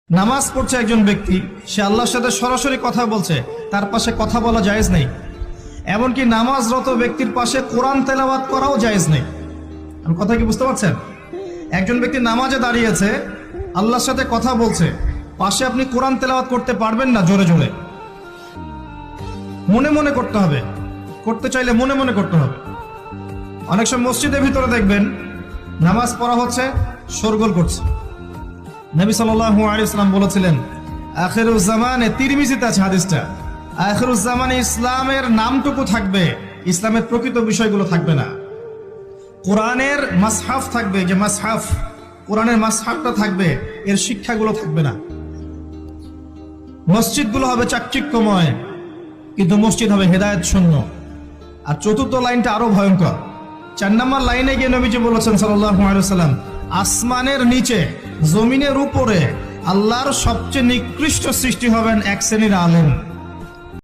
নামাজ পড়ছে একজন ব্যক্তি, সে আল্লাহর সাথে সরাসরি কথা বলছে, তার পাশে কথা বলা জায়েজ নেই। এমনকি নামাজরত ব্যক্তির পাশে কোরআন তেলাওয়াত করাও জায়েজ নেই। আমি কথা কি বুঝতে পারছেন? একজন ব্যক্তি নামাজে দাঁড়িয়েছে, আল্লাহর সাথে কথা বলছে, পাশে আপনি কোরআন তেলাওয়াত করতে পারবেন না জোরে জোরে। মনে মনে করতে হবে, করতে চাইলে মনে মনে করতে হবে। অনেক সময় মসজিদের ভিতরে দেখবেন নামাজ পড়া হচ্ছে, শোরগোল করছে। নবী সাল্লাল্লাহু আলাইহি ওয়াসাল্লাম বলেছিলেন, আখিরুজ জামানে, তিরমিজিতে আছে হাদিসটা, আখিরুজ জামানে ইসলামের নামটুকু থাকবে, ইসলামের প্রকৃত বিষয়গুলো থাকবে না। কোরআনের মাসহাফ থাকবে, যে মাসহাফ, কোরআনের মাসহাফটা থাকবে, এর শিক্ষাগুলো থাকবে না। মসজিদগুলো হবে চাকচিক্যময়, কিন্তু মসজিদ হবে হেদায়েত শূন্য। আর চতুর্থ লাইনটা আরো ভয়ঙ্কর। 4 নম্বর লাইনে গিয়ে নবীজি বলেছেন সাল্লাল্লাহু আলাইহি ওয়াসাল্লাম, আসমানের নিচে জমিনের উপরে আল্লাহর সবচেয়ে নিকৃষ্ট সৃষ্টি হবেন এক শ্রেণীর আলেম।